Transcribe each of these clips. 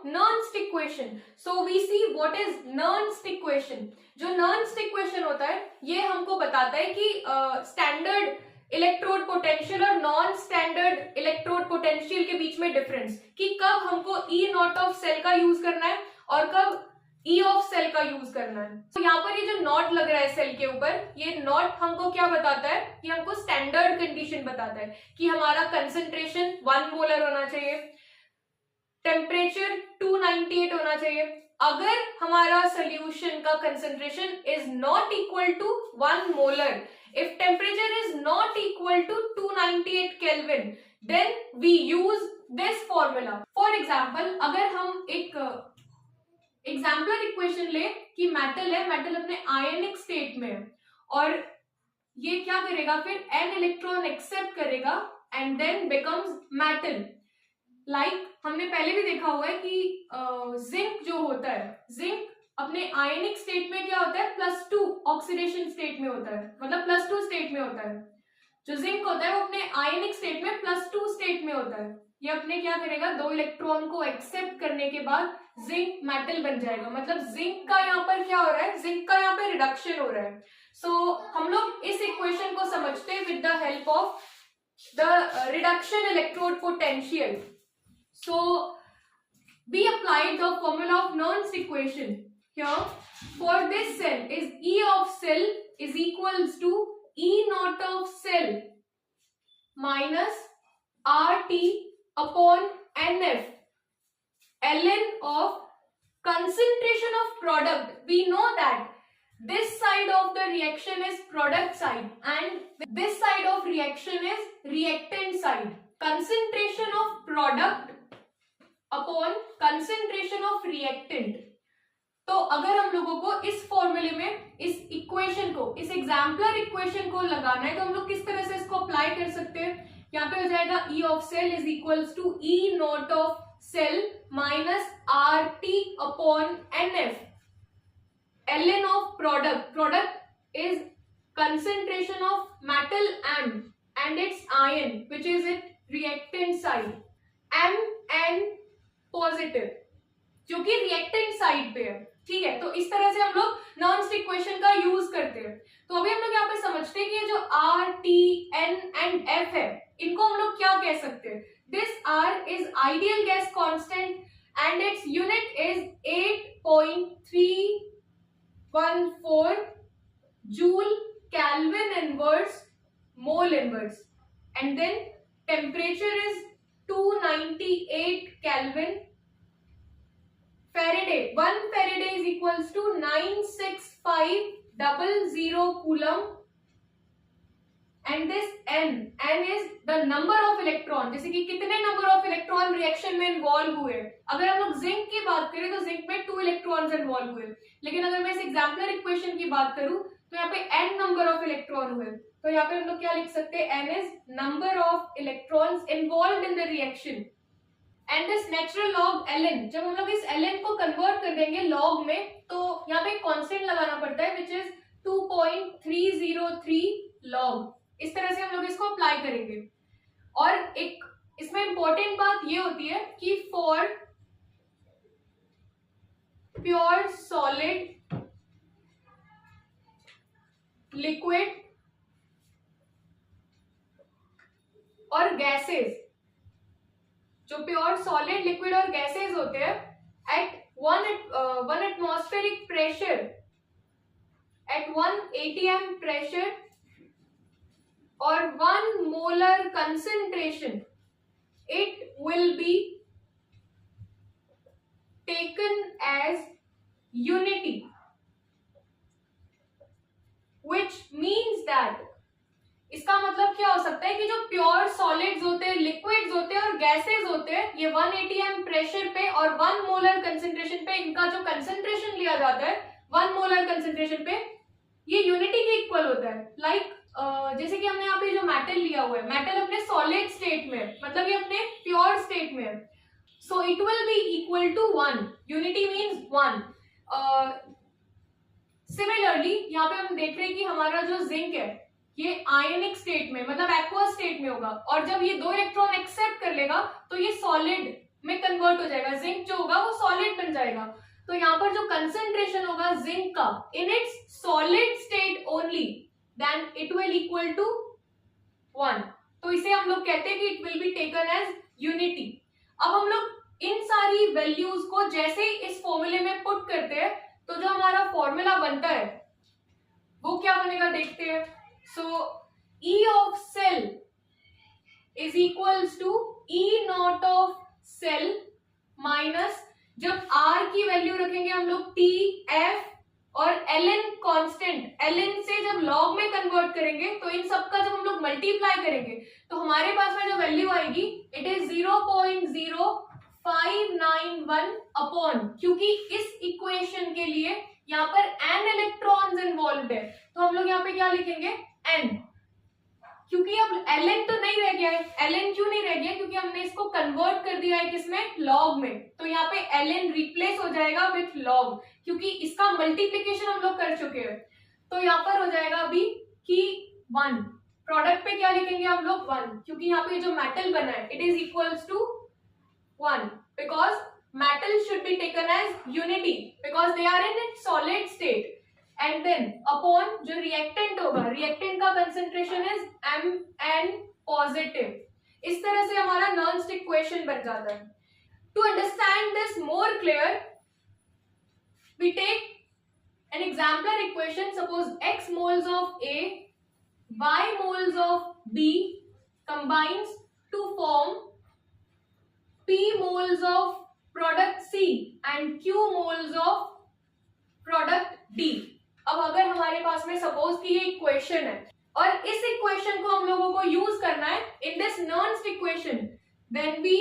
Nernst equation. So we see what is Nernst equation. जो Nernst equation होता है ये हमको बताता है कि स्टैंडर्ड इलेक्ट्रोड पोटेंशियल और नॉन स्टैंडर्ड इलेक्ट्रोड पोटेंशियल के बीच में डिफरेंस, कि कब हमको ई नॉट ऑफ सेल का यूज करना है और कब ई ऑफ सेल का यूज करना है. तो यहाँ पर ये जो नॉट लग रहा है सेल के ऊपर, ये नॉट हमको क्या बताता है, ये हमको स्टैंडर्ड कंडीशन बताता है कि हमारा कंसंट्रेशन 1 मोलर होना चाहिए, टेम्परेचर 298 होना चाहिए. अगर हमारा सोल्यूशन का concentration is not equal to 1 molar, if temperature is not equal to 298 kelvin, then we use this formula. For example, अगर हम एक एग्जाम्पलर इक्वेशन ले कि मेटल है, मेटल अपने आयनिक स्टेट में है और ये क्या करेगा, फिर n इलेक्ट्रॉन एक्सेप्ट करेगा and then becomes metal. Like हमने पहले भी देखा हुआ है कि जिंक जो होता है, जिंक अपने आयनिक स्टेट में क्या होता है, +2 ऑक्सीडेशन स्टेट में होता है, मतलब +2 स्टेट में होता है. जो जिंक होता है वो अपने आयनिक स्टेट में +2 स्टेट में होता है. ये अपने क्या करेगा, 2 इलेक्ट्रॉन को एक्सेप्ट करने के बाद जिंक मेटल बन जाएगा. मतलब जिंक का यहाँ पर क्या हो रहा है, जिंक का यहाँ पे रिडक्शन हो रहा है. सो हम लोग इस इक्वेशन को समझते हैं with the help of the reduction electrode potential. So we applied the formula of Nernst equation here. For this cell is E of cell is equals to E naught of cell minus RT upon NF. ln of concentration of product. We know that this side of the reaction is product side and this side of reaction is reactant side. Concentration of product upon concentration of reactant. तो अगर हम लोगों को इस फॉर्मूले में इस equation को, इस एग्जाम्पलर इक्वेशन को लगाना है, तो हम लोग किस तरह से इसको अप्लाई कर सकते हैं. यहाँ पे हो जाएगा E of cell is equals to E not of cell minus RT upon NF. ln of product, product is concentration of metal and its ion which is at reactant side, Mn positive, जो कि reactant side पे है. ठीक है, तो इस तरह से हम लोग नर्न्स्ट इक्वेशन का यूज करते हैं. तो अभी हम लोग यहाँ पे समझते हैं कि ये जो R, T, N and F है, इनको हम लोग क्या कह सकते हैं. This R is ideal gas constant and its unit is 8.314 joule kelvin inverse mole inverse, and then temperature is 298 Kelvin. Faraday, 1 Faraday is equals to 96500 coulomb. And this N is the number of electron, जैसे कि कितने number of electron reaction में involve हुए. अगर हम लोग zinc की बात करें तो जिंक में 2 इलेक्ट्रॉन्स इन्वॉल्व हुए, लेकिन अगर मैं इस एग्जाम्पलर इक्वेशन की बात करूं तो यहाँ पे n नंबर ऑफ इलेक्ट्रॉन हुए. तो यहाँ पे हम लोग क्या लिख सकते हैं, n is number of electrons involved in the reaction. And this natural log ln, जब हम लोग इस ln को कन्वर्ट कर देंगे लॉग में, तो यहाँ पे कांस्टेंट लगाना पड़ता है विच इज 2.303 लॉग. इस तरह से हम लोग इसको अप्लाई करेंगे. और एक इसमें इंपॉर्टेंट बात ये होती है कि फॉर प्योर सॉलिड, लिक्विड और गैसेस, जो प्योर सॉलिड, लिक्विड और गैसेस होते हैं, at 1 atmospheric pressure, at 1 atm pressure और 1 molar concentration, it will be taken as unity, which means that, इसका मतलब क्या हो सकता है कि जो प्योर सॉलिड्स होते हैं, लिक्विड्स होते हैं और गैसेस होते हैं, ये 1 atm प्रेशर पे और 1 मोलर कंसेंट्रेशन पे इनका जो कंसेंट्रेशन लिया जाता है 1 मोलर कंसेंट्रेशन पे, ये यूनिटी के इक्वल होता है. लाइक जैसे कि हमने यहाँ पे जो मेटल लिया हुआ है, मेटल अपने सॉलिड स्टेट में, मतलब ये अपने प्योर स्टेट में है, so it will be equal to 1. Unity means 1. Similarly यहाँ पे हम देख रहे हैं कि हमारा जो जिंक है ये आयनिक स्टेट में, मतलब एक्वा स्टेट में होगा, और जब ये 2 इलेक्ट्रॉन एक्सेप्ट कर लेगा तो ये सॉलिड में कन्वर्ट हो जाएगा, जिंक जो होगा वो सॉलिड बन जाएगा। तो यहाँ पर जो कंसेंट्रेशन होगा जिंक का in its solid state only, then it will equal to 1। तो इसे हम लोग कहते हैं कि it will be taken as unity. अब हम लोग इन सारी वैल्यूज को जैसे ही इस फॉर्मूले में पुट करते हैं तो जो हमारा फॉर्मूला बनता है वो क्या बनेगा देखते हैं। So E of cell is equals to E not of cell minus, जब R की वैल्यू रखेंगे हम लोग T, F और Ln कांस्टेंट, Ln से जब लॉग में कन्वर्ट करेंगे तो इन सब का जब हम लोग मल्टीप्लाई करेंगे तो हमारे पास में जो वैल्यू आएगी इट इज 0.0591 अपॉन, क्योंकि इस इक्वेशन के लिए यहाँ पर n इलेक्ट्रॉन्स इन्वॉल्व है तो हम लोग यहाँ पे क्या लिखेंगे n, क्योंकि अब ln तो नहीं रह गया है। ln क्यों नहीं रह गया, क्योंकि हमने इसको कन्वर्ट कर दिया है किसमें, लॉग में, तो यहाँ पे ln रिप्लेस हो जाएगा विथ लॉग, क्योंकि इसका मल्टीप्लिकेशन हम लोग कर चुके हैं। तो यहाँ पर हो जाएगा अभी कि 1, प्रोडक्ट पे क्या लिखेंगे हम लोग 1, क्योंकि यहाँ पे जो मेटल बना है it is equals to 1 because metal should be taken as unity because they are in it solid state, and then upon जो रिएक्टेंट होगा, रिएक्टेंट का कंसेंट्रेशन इज Mn पॉजिटिव। इस तरह से हमारा नॉन स्टिक इक्वेशन बन जाता है। To understand this more clear we take an exemplar equation. Suppose x moles of A, y moles of B combines to form P moles of product C and Q moles of product D. अब अगर हमारे पास में suppose कि ये equation है और इस इक्वेशन को हम लोगों को यूज करना है इन दिस नॉन स्टिक equation, then we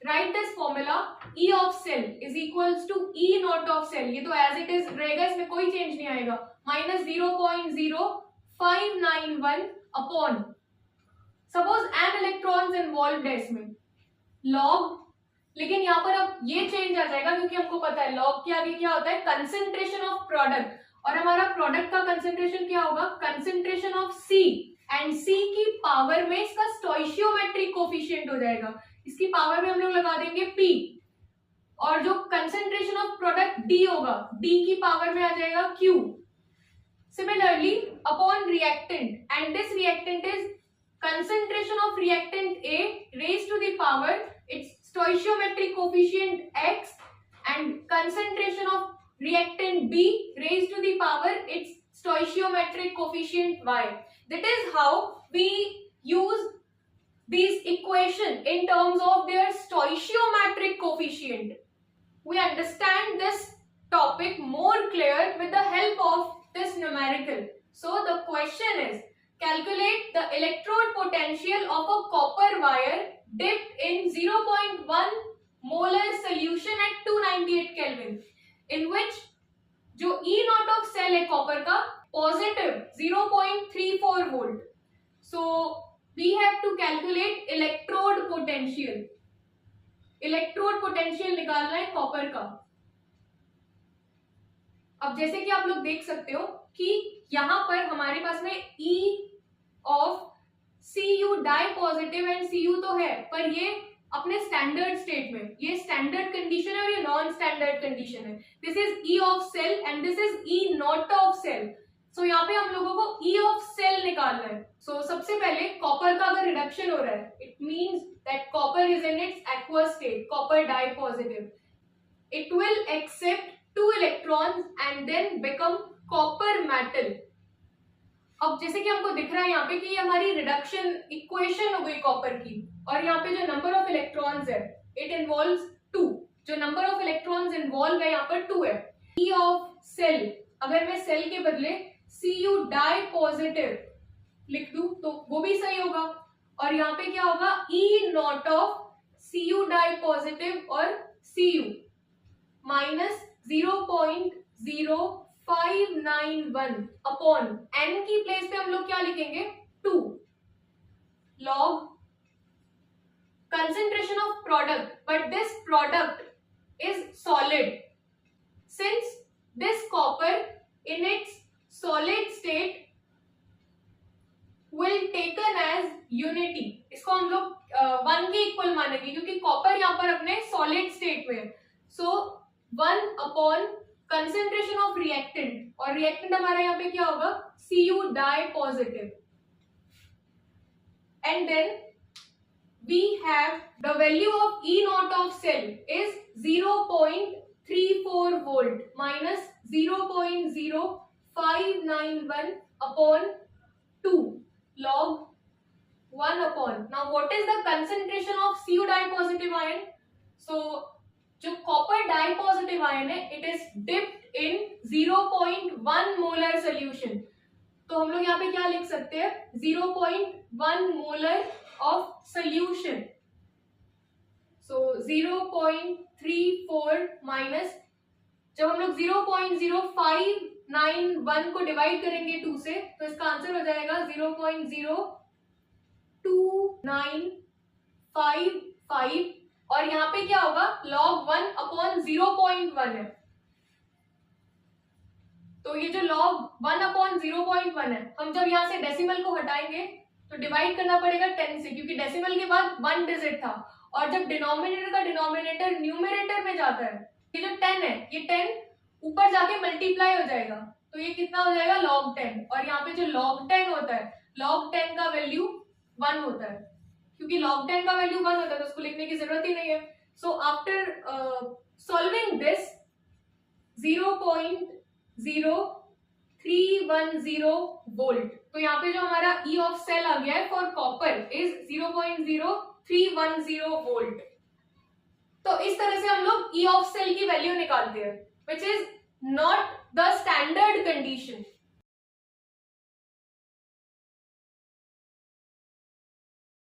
write this formula E of cell is equals to E not of cell, ये तो एज इट इज रहेगा, इसमें कोई चेंज नहीं आएगा, minus 0.0591 upon, suppose n electrons involved है इसमें, लॉग, लेकिन यहाँ पर अब ये चेंज आ जाएगा क्योंकि हमको पता है लॉग के आगे क्या होता है, कंसेंट्रेशन ऑफ प्रोडक्ट, और हमारा प्रोडक्ट का कंसेंट्रेशन क्या होगा, concentration of C, and C की पावर में इसका स्टोइशियोमेट्रिक कोफिशिएंट हो जाएगा, इसकी पावर में हम लोग लगा देंगे P, और जो कंसेंट्रेशन ऑफ प्रोडक्ट D होगा, D की पावर में आ जाएगा Q। Similarly upon reactant, and this reactant is concentration of reactant A raised to the power its stoichiometric coefficient X, and concentration of reactant B raised to the power its stoichiometric coefficient Y. That is how we use these equation in terms of their stoichiometric coefficient. We understand this topic more clear with the help of this numerical. So the question is, calculate the electrode potential of a copper wire dipped in 0.1 molar solution at 298 Kelvin, in which जो E naught of cell है copper का positive 0.34 volt. So we have to calculate electrode potential. Electrode potential निकालना है copper का। अब जैसे कि आप लोग देख सकते हो कि यहाँ पर हमारे पास में E of Cu di positive and Cu तो है, पर ये अपने स्टैंडर्ड स्टेट में, ये स्टैंडर्ड कंडीशन है और ये नॉन स्टैंडर्ड कंडीशन है। This is E of cell and this is E not of cell. So यहाँ पे हम लोगों को E ऑफ सेल निकालना है। सो सबसे पहले कॉपर का अगर रिडक्शन हो रहा है, it means that copper is in its aqueous state, copper di positive, it will accept 2 electrons and then become copper metal. अब जैसे कि हमको दिख रहा है यहाँ पे कि ये हमारी रिडक्शन इक्वेशन हो गई कॉपर की, और यहाँ पे जो नंबर ऑफ इलेक्ट्रॉन्स है इट इन्वॉल्व्स 2, जो नंबर ऑफ इलेक्ट्रॉन्स इन्वॉल्व है यहाँ पर 2 है। E ऑफ सेल, अगर मैं सेल के बदले Cu डाई पॉजिटिव लिख दूं तो वो भी सही होगा, और यहाँ पे क्या होगा E not of Cu di positive और Cu माइनस 0.0591 अपॉन n की प्लेस पे हम लोग क्या लिखेंगे 2 log concentration of product, but this product is solid. Since this copper in its solid state will taken as unity, इसको हम लोग 1 के इक्वल मानेंगे क्योंकि कॉपर यहाँ पर अपने सॉलिड स्टेट में है। So 1 upon concentration of reactant, और रिएक्टेंट हमारा यहाँ पे क्या होगा, Cu di positive, and then we have the value of E naught of cell is 0.34 volt minus 0.0591 upon 2 log 1 upon. Now what is the concentration of Cu dipositive ion? So जो copper dipositive ion है, it is dipped in 0.1 molar solution. तो हम लोग यहाँ पे क्या लिख सकते हैं, 0.1 molar of solution. So 0.34 minus, जब हम लोग 0.0591 को डिवाइड करेंगे 2 से, तो इसका आंसर हो जाएगा 0.02955, और यहाँ पे क्या होगा, log 1 अपॉन 0.1 है। तो ये जो log 1 अपॉन 0.1 है, हम जब यहाँ से डेसिमल को हटाएंगे तो डिवाइड करना पड़ेगा 10 से, क्योंकि डेसिमल के बाद 1 डिजिट था, और जब डिनोमिनेटर का डिनोमिनेटर न्यूमरेटर में जाता है, ये जो 10 है, ये 10 ऊपर जाके मल्टीप्लाई हो जाएगा, तो ये कितना हो जाएगा, log 10, और यहाँ पे जो log 10 होता है, log 10 का वैल्यू 1 होता है, क्योंकि log 10 का वैल्यू 1 होता है तो उसको लिखने की जरूरत ही नहीं है। So after solving this 0.0310 volt, तो यहाँ पे जो हमारा E ऑफ सेल आ गया है फॉर कॉपर इज 0.0310 वोल्ट। तो इस तरह से हम लोग E ऑफ सेल की वैल्यू निकालते हैं, which is not the standard condition.